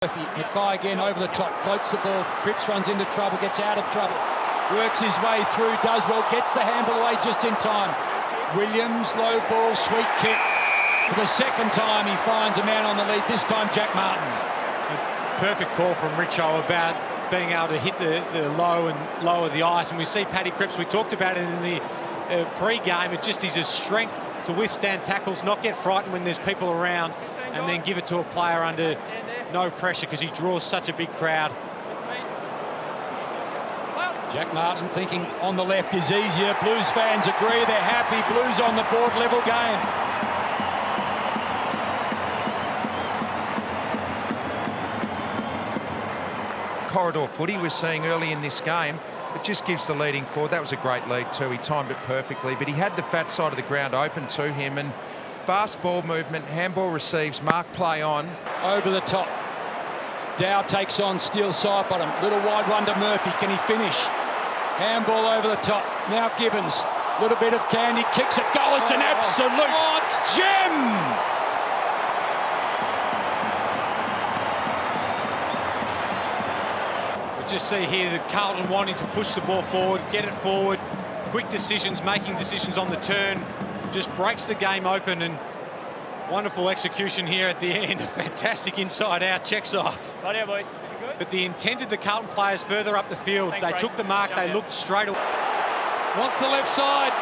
Mackay again over the top, floats the ball. Cripps runs into trouble, gets out of trouble, works his way through, does well, gets the handball away just in time. Williams, low ball, sweet kick. For the second time he finds a man on the lead, this time Jack Martin. A perfect call from Richo about being able to hit the low and lower the ice. And we see Paddy Cripps, we talked about it in the pre-game, it just is a strength to withstand tackles, not get frightened when there's people around, and then give it to a player under no pressure because he draws such a big crowd. Jack Martin thinking on the left is easier. Blues fans agree, they're happy. Blues on the board, level game. Corridor footy we're seeing early in this game. It just gives the leading forward. That was a great lead too. He timed it perfectly, but he had the fat side of the ground open to him, and fast ball movement, handball receives, mark play on. Over the top. Dow takes on, Steele side bottom. Little wide one to Murphy. Can he finish? Handball over the top. Now Gibbons. Little bit of candy. Kicks it. Goal. It's an absolute gem. We just see here that Carlton wanting to push the ball forward, get it forward. Quick decisions, making decisions on the turn. Just breaks the game open, and wonderful execution here at the end. Fantastic inside out check side. Right, boys. But the intent of the Carlton players further up the field. Thanks, they Ray. took the mark, they looked straight away. Wants the left side.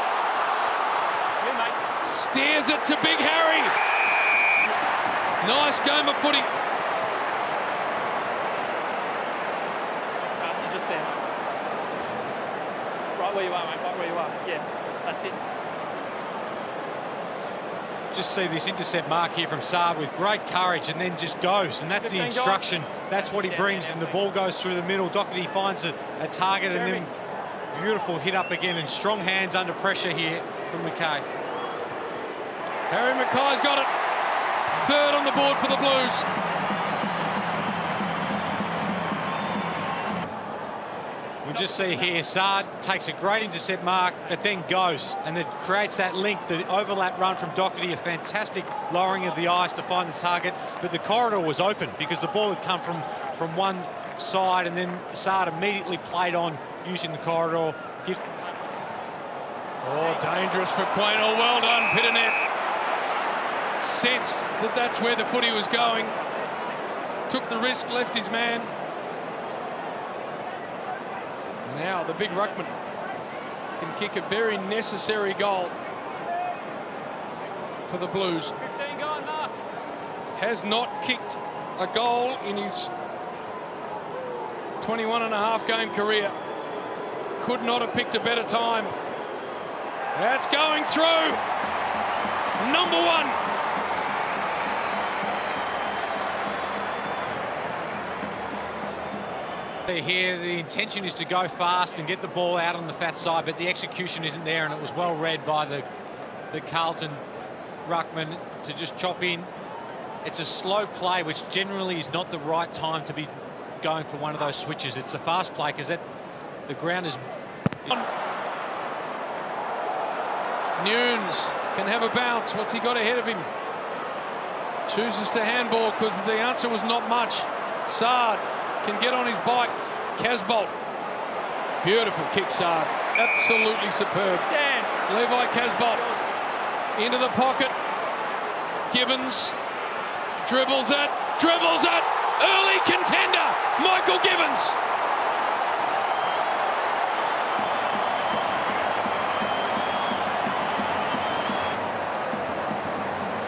Good, mate. Steers it to Big Harry. Nice game of footy. Darcy, just there. Right where you are, mate. Right where you are. Yeah, that's it. Just see this intercept mark here from Saab with great courage, and then just goes, and that's the 15 instruction. That's what he brings, and the ball goes through the middle. Doherty finds a target, and then beautiful hit up again, and strong hands under pressure here from Mackay. Harry Mackay's got it. Third on the board for the Blues. We just see here Saad takes a great intercept mark, but then goes, and it creates that link, the overlap run from Doherty, a fantastic lowering of the ice to find the target, but the corridor was open because the ball had come from one side, and then Saad immediately played on using the corridor. Oh, dangerous for Quaynor. Well done, Pitternet. Sensed that that's where the footy was going. Took the risk, left his man. Now the big ruckman can kick a very necessary goal for the Blues. 15 gone, Mark. Has not kicked a goal in his 21.5 game career. Could not have picked a better time. That's going through. Number one. Here the intention is to go fast and get the ball out on the fat side, but the execution isn't there, and it was well read by the Carlton ruckman to just chop in. It's a slow play, which generally is not the right time to be going for one of those switches. It's a fast play because the ground is... Nunes can have a bounce. What's he got ahead of him? Chooses to handball because the answer was not much. Saad can get on his bike. Casbolt. Beautiful kick, Saad. Absolutely superb. Dan. Levi Casbolt into the pocket. Gibbons dribbles it. Early contender, Michael Gibbons.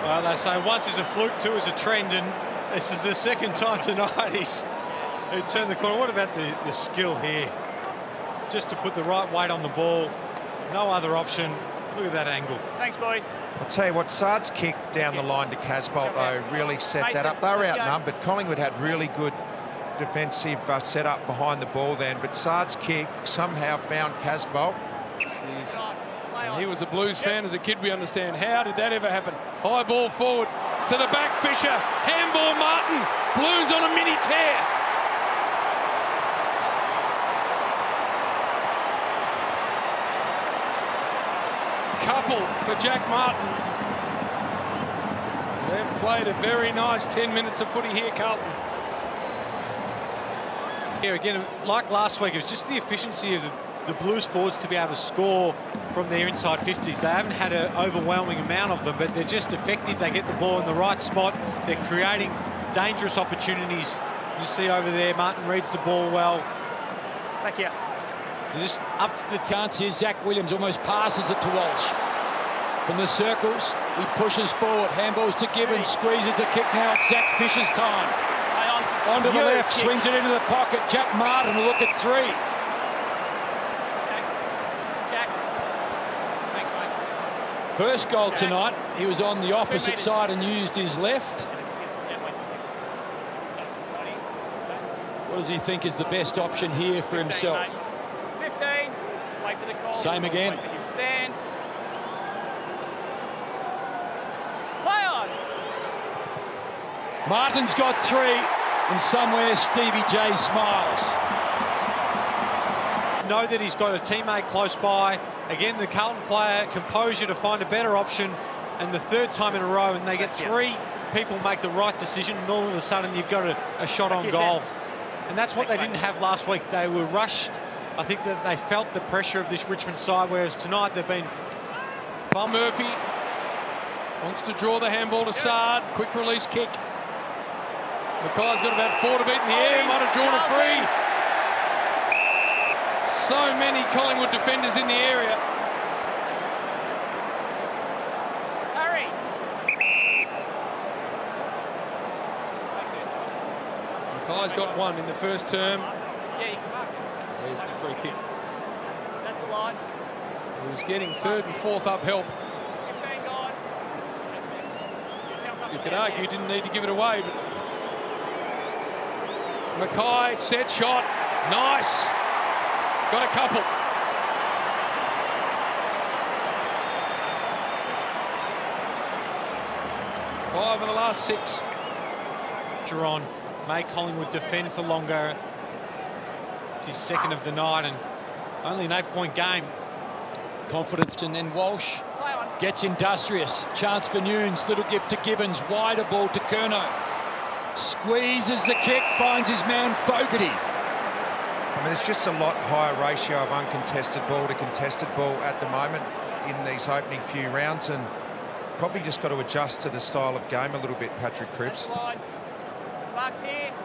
Well, they say once is a fluke, two is a trend, and this is the second time tonight he's turned the corner. What about the skill here? Just to put the right weight on the ball. No other option. Look at that angle. Thanks, boys. I'll tell you what, Saad's kick down the line to Casbolt, though, really set that up. They were outnumbered. Collingwood had really good defensive setup behind the ball then, but Saad's kick somehow found Casbolt. He was a Blues fan as a kid, we understand. How did that ever happen? High ball forward to the back, Fisher. Handball, Martin. Blues on a mini tear. Couple for Jack Martin. They've played a very nice 10 minutes of footy here, Carlton. Here again, like last week, it was just the efficiency of the Blues forwards to be able to score from their inside 50s. They haven't had an overwhelming amount of them, but they're just effective. They get the ball in the right spot. They're creating dangerous opportunities. You see over there, Martin reads the ball well. Back here. They're just up to the Chance here, Zach Williams almost passes it to Walsh. From the circles, he pushes forward, handballs to Gibbons, squeezes the kick now, it's Zach Fisher's time. Onto the left, swings it into the pocket, Jack Martin will look at 3. Jack. Thanks, mate. First goal tonight, he was on the opposite side and used his left. What does he think is the best option here for himself? 15. Wait for the call. Same again. Wait for him. Stand. Play on. Martin's got 3, and somewhere Stevie J smiles. know that he's got a teammate close by. Again, the Carlton player, composure to find a better option, and the third time in a row, and they get 3 people make the right decision, and all of a sudden you've got a shot on goal. And that's what they didn't have last week. They were rushed. I think that they felt the pressure of this Richmond side, whereas tonight they've been... Murphy wants to draw the handball to Saad. Quick release kick. Mackay's got about 4 to beat in the air. Might have drawn a free. So many Collingwood defenders in the area. Hurry. Mackay's got 1 in the first term. Yeah, you can mark it. There's the free kick. That's the line. He was getting 3rd and 4th up help. 15 gone. You could argue he didn't need to give it away, but Mackay, set shot, nice. Got a couple. Five of the last 6. on, make Collingwood defend for longer. It's his 2nd of the night and only an 8-point game. Confidence, and then Walsh gets industrious. Chance for Nunes, little gift to Gibbons, wider ball to Curnow. Squeezes the kick, finds his man Fogarty. I mean, there's just a lot higher ratio of uncontested ball to contested ball at the moment in these opening few rounds, and probably just got to adjust to the style of game a little bit, Patrick Cripps.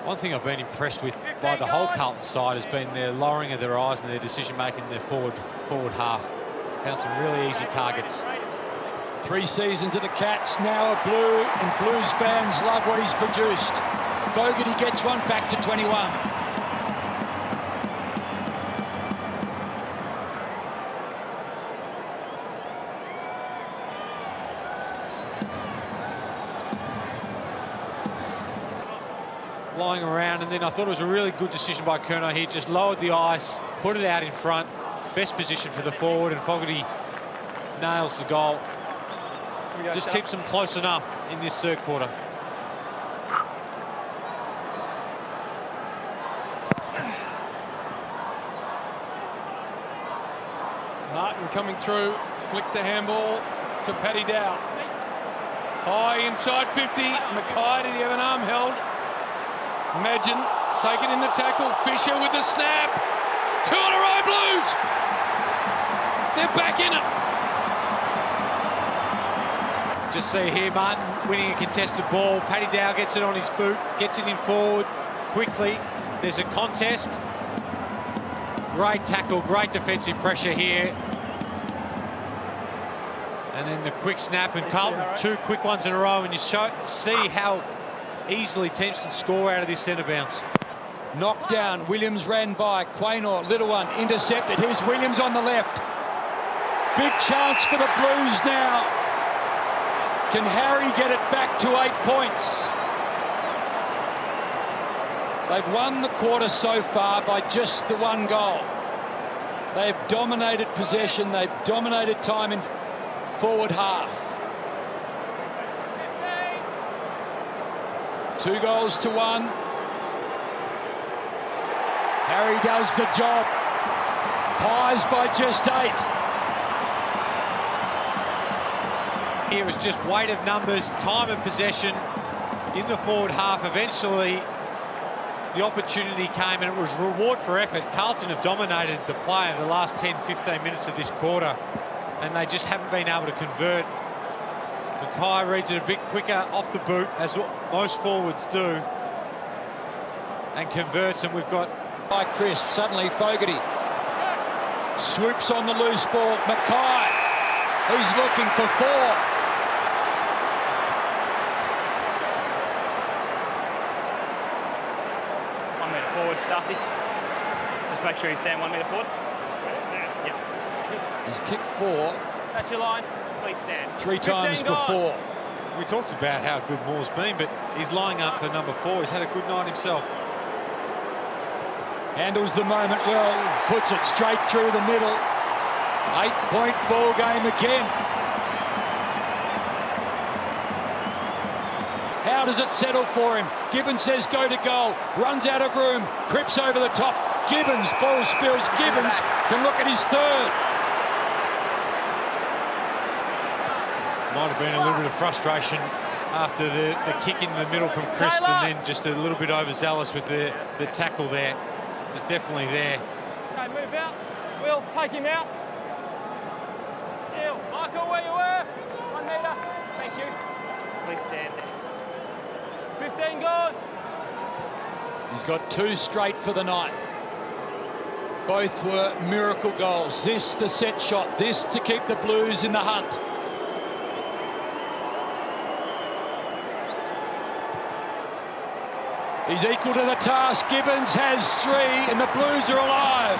One thing I've been impressed with by the whole Carlton side has been their lowering of their eyes and their decision-making in their forward half. Found some really easy targets. 3 seasons of the Cats, now a Blue, and Blues fans love what he's produced. Fogarty gets one back to 21. Flying around, and then I thought it was a really good decision by Curnow. He just lowered the ice, put it out in front, best position for the forward, and Fogarty nails the goal. Just keeps them close enough in this 3rd quarter. Martin coming through, flicked the handball to Paddy Dow. High inside 50. Mackay, did he have an arm held? Imagine taking in the tackle. Fisher with the snap. 2 in a row, Blues. They're back in it. Just see here, Martin winning a contested ball. Paddy Dow gets it on his boot, gets it in forward quickly. There's a contest. Great tackle, great defensive pressure here. And then the quick snap, and Carlton 2 quick ones in a row, and you see how easily teams can score out of this centre bounce. Knocked down, Williams ran by, Quaynor, little one, intercepted. Here's Williams on the left. Big chance for the Blues now. Can Harry get it back to 8 points? They've won the quarter so far by just the 1 goal. They've dominated possession, they've dominated time in forward half. 2 goals to 1. Harry does the job. Pies by just 8. Here was just weight of numbers, time of possession in the forward half. Eventually, the opportunity came and it was reward for effort. Carlton have dominated the play over the last 10-15 minutes of this quarter, and they just haven't been able to convert. Mackay reads it a bit quicker off the boot, as most forwards do, and converts, and we've got... By Crisp, suddenly Fogarty swoops on the loose ball. Mackay, he's looking for 4. 1 metre forward, Darcy. Just make sure you stand 1 metre forward. Yep. He's kicked 4 That's your line. Please stand. 3 times 15 gone. before. We talked about how good Moore's been, but he's lining up for number 4. He's had a good night himself. Handles the moment well, puts it straight through the middle. 8-point ball game again. How does it settle for him? Gibbons says go to goal, runs out of room, Cripps over the top. Gibbons, ball spills, Gibbons can look at his 3rd. Might have been a little bit of frustration after the kick in the middle from Crisp, and then just a little bit overzealous with the tackle there. It was definitely there. Okay, move out. Will, take him out. Still, Michael, where you were. 1 metre. Thank you. Please stand there. 15 gone. He's got 2 straight for the night. Both were miracle goals. This the set shot, this to keep the Blues in the hunt. He's equal to the task. Gibbons has 3 and the Blues are alive.